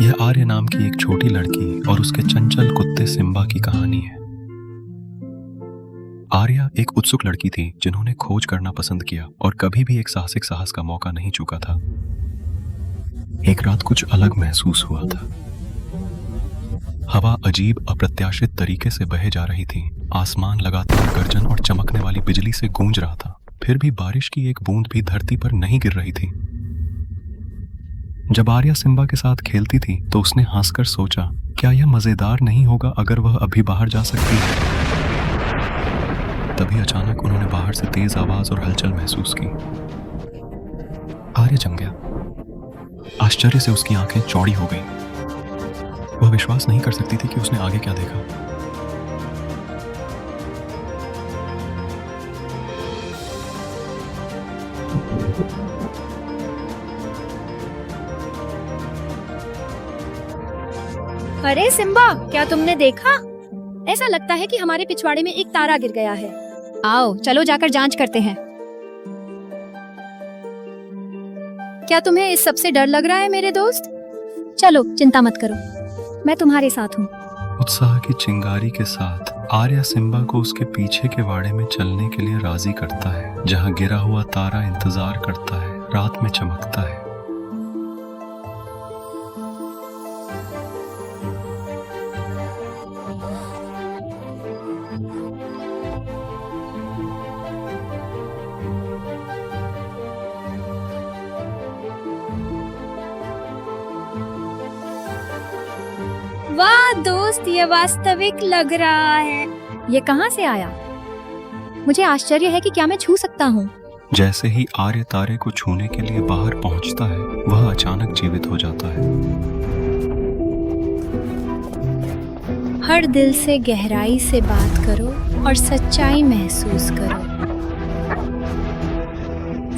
यह आर्य नाम की एक छोटी लड़की और उसके चंचल कुत्ते सिम्बा की कहानी है। आर्या एक उत्सुक लड़की थी जिन्होंने खोज करना पसंद किया और कभी भी एक साहसिक साहस का मौका नहीं चूका था। एक रात कुछ अलग महसूस हुआ था। हवा अजीब अप्रत्याशित तरीके से बहे जा रही थी। आसमान लगातार गर्जन और चमकने वाली बिजली से गूंज रहा था। फिर भी बारिश की एक बूंद भी धरती पर नहीं गिर रही थी। जब आर्या सिम्बा के साथ खेलती थी तो उसने हंसकर सोचा, क्या यह मजेदार नहीं होगा अगर वह अभी बाहर जा सकती है। तभी अचानक उन्होंने बाहर से तेज आवाज और हलचल महसूस की। आर्या जम गया। आश्चर्य से उसकी आंखें चौड़ी हो गईं। वह विश्वास नहीं कर सकती थी कि उसने आगे क्या देखा। अरे सिम्बा, क्या तुमने देखा? ऐसा लगता है कि हमारे पिछवाड़े में एक तारा गिर गया है। आओ चलो जाकर जांच करते हैं। क्या तुम्हें इस सब से डर लग रहा है मेरे दोस्त? चलो चिंता मत करो, मैं तुम्हारे साथ हूँ। उत्साह की चिंगारी के साथ आर्या सिम्बा को उसके पीछे के वाड़े में चलने के लिए राजी करता है, जहाँ गिरा हुआ तारा इंतजार करता है, रात में चमकता है। वाह दोस्त, ये वास्तविक लग रहा है। ये कहाँ से आया? मुझे आश्चर्य है कि क्या मैं छू सकता हूँ। जैसे ही आर्य तारे को छूने के लिए बाहर पहुंचता है, वह अचानक जीवित हो जाता है। हर दिल से गहराई से बात करो और सच्चाई महसूस करो।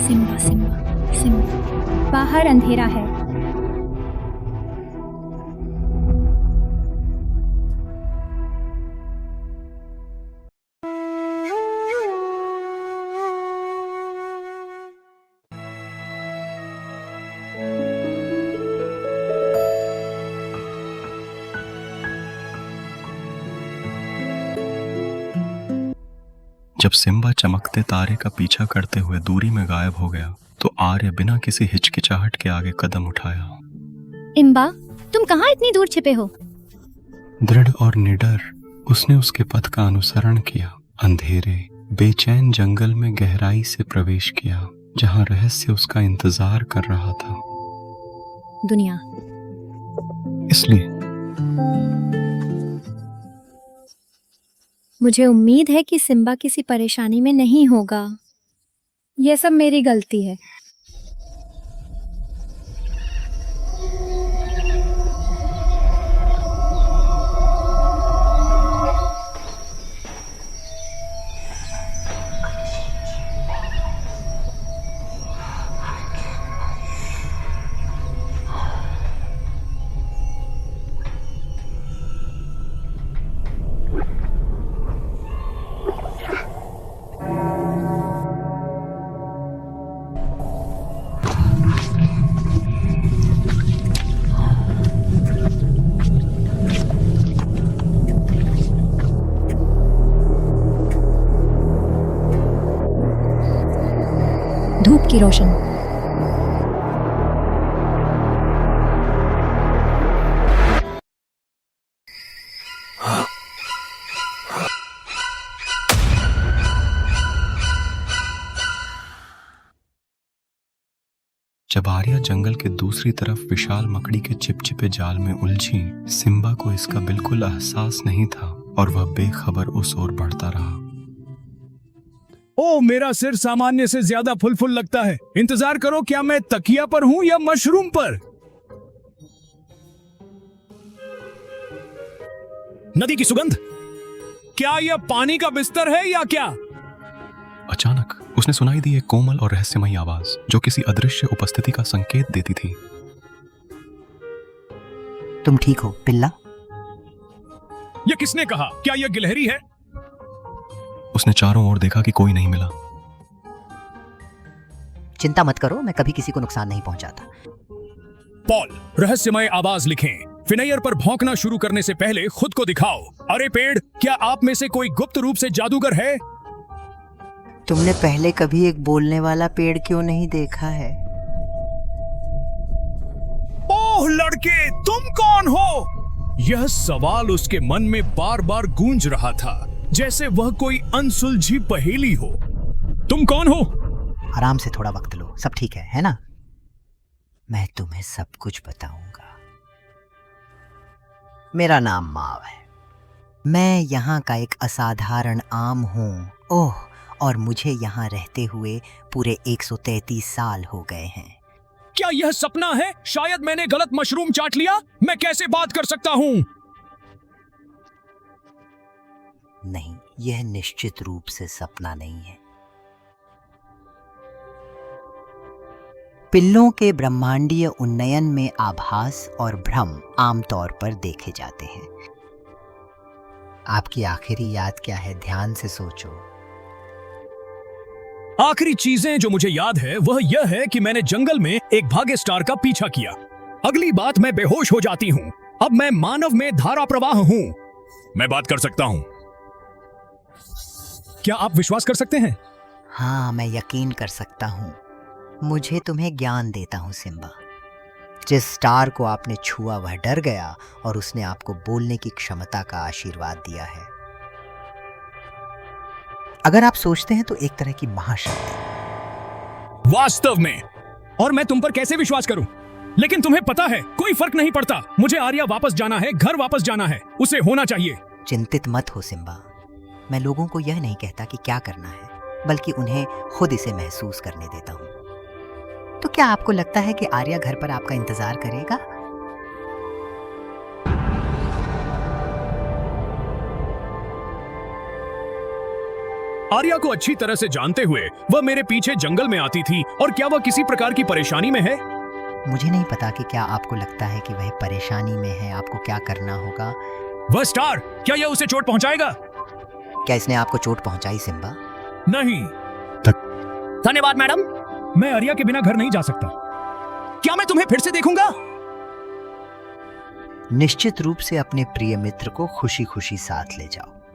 सिम्बा सिम्बा सिम्बा, बाहर अंधेरा है। जब सिम्बा चमकते तारे का पीछा करते हुए दूरी में गायब हो गया, तो आर्य बिना किसी हिचकिचाहट के आगे कदम उठाया। इम्बा, तुम कहाँ इतनी दूर छिपे हो? दृढ़ और निडर उसने उसके पथ का अनुसरण किया। अंधेरे बेचैन जंगल में गहराई से प्रवेश किया, जहाँ रहस्य उसका इंतजार कर रहा था। दुनिया। इसलिए मुझे उम्मीद है कि सिम्बा किसी परेशानी में नहीं होगा। यह सब मेरी गलती है। धूप की रोशन। जब आर्या जंगल के दूसरी तरफ विशाल मकड़ी के चिपचिपे जाल में उलझी, सिम्बा को इसका बिल्कुल एहसास नहीं था और वह बेखबर उस ओर बढ़ता रहा। ओ, मेरा सिर सामान्य से ज्यादा फुल लगता है। इंतजार करो, क्या मैं तकिया पर हूं या मशरूम पर? नदी की सुगंध, क्या यह पानी का बिस्तर है या क्या? अचानक उसने सुनाई दी एक कोमल और रहस्यमयी आवाज, जो किसी अदृश्य उपस्थिति का संकेत देती थी। तुम ठीक हो पिल्ला? यह किसने कहा? क्या यह गिलहरी है? उसने चारों ओर देखा कि कोई नहीं मिला। चिंता मत करो, मैं कभी किसी को नुकसान नहीं पहुंचाता। पॉल, रहस्यमय आवाज लिखें। फिनेयर पर भौंकना शुरू करने से पहले खुद को दिखाओ। अरे पेड़, क्या आप में से कोई गुप्त रूप से जादूगर है? तुमने पहले कभी एक बोलने वाला पेड़ क्यों नहीं देखा है? ओह लड़के, तुम कौन हो? यह सवाल उसके मन में बार बार गूंज रहा था, जैसे वह कोई अनसुलझी पहेली हो। तुम कौन हो? आराम से थोड़ा वक्त लो, सब ठीक है ना? मैं तुम्हें सब कुछ बताऊंगा। मेरा नाम माव है। मैं यहाँ का एक असाधारण आम हूँ। ओह, और मुझे यहाँ रहते हुए पूरे 133 साल हो गए हैं। क्या यह सपना है? शायद मैंने गलत मशरूम चाट लिया। मैं कैसे बात कर सकता हूँ? नहीं, यह निश्चित रूप से सपना नहीं है। पिल्लों के ब्रह्मांडीय उन्नयन में आभास और भ्रम आमतौर पर देखे जाते हैं। आपकी आखिरी याद क्या है? ध्यान से सोचो। आखिरी चीजें जो मुझे याद है वह यह है कि मैंने जंगल में एक भाग्य स्टार का पीछा किया। अगली बात, मैं बेहोश हो जाती हूँ। अब मैं मानव में धारा प्रवाह हूँ। मैं बात कर सकता हूँ। क्या आप विश्वास कर सकते हैं? हाँ, मैं यकीन कर सकता हूँ। मुझे तुम्हें ज्ञान देता हूँ सिम्बा। जिस स्टार को आपने छुआ वह डर गया और उसने आपको बोलने की क्षमता का आशीर्वाद दिया है। अगर आप सोचते हैं तो एक तरह की महाशक्ति। वास्तव में। और मैं तुम पर कैसे विश्वास करूं? लेकिन तुम्हें पता है, कोई फर्क नहीं पड़ता। मुझे आर्या वापस जाना है, घर वापस जाना है। उसे होना चाहिए। चिंतित मत हो सिम्बा। मैं लोगों को यह नहीं कहता कि क्या करना है, बल्कि उन्हें खुद इसे महसूस करने देता हूं। तो क्या आपको लगता है कि आर्या घर पर आपका इंतजार करेगा? आर्या को अच्छी तरह से जानते हुए वह मेरे पीछे जंगल में आती थी। और क्या वह किसी प्रकार की परेशानी में है? मुझे नहीं पता कि क्या आपको लगता है कि वह परेशानी में है। आपको क्या करना होगा? वह स्टार, क्या यह उसे चोट पहुंचाएगा? क्या इसने आपको चोट पहुंचाई सिम्बा? नहीं। धन्यवाद मैडम। मैं आर्या के बिना घर नहीं जा सकता। क्या मैं तुम्हें फिर से देखूंगा? निश्चित रूप से अपने प्रिय मित्र को खुशी खुशी साथ ले जाओ।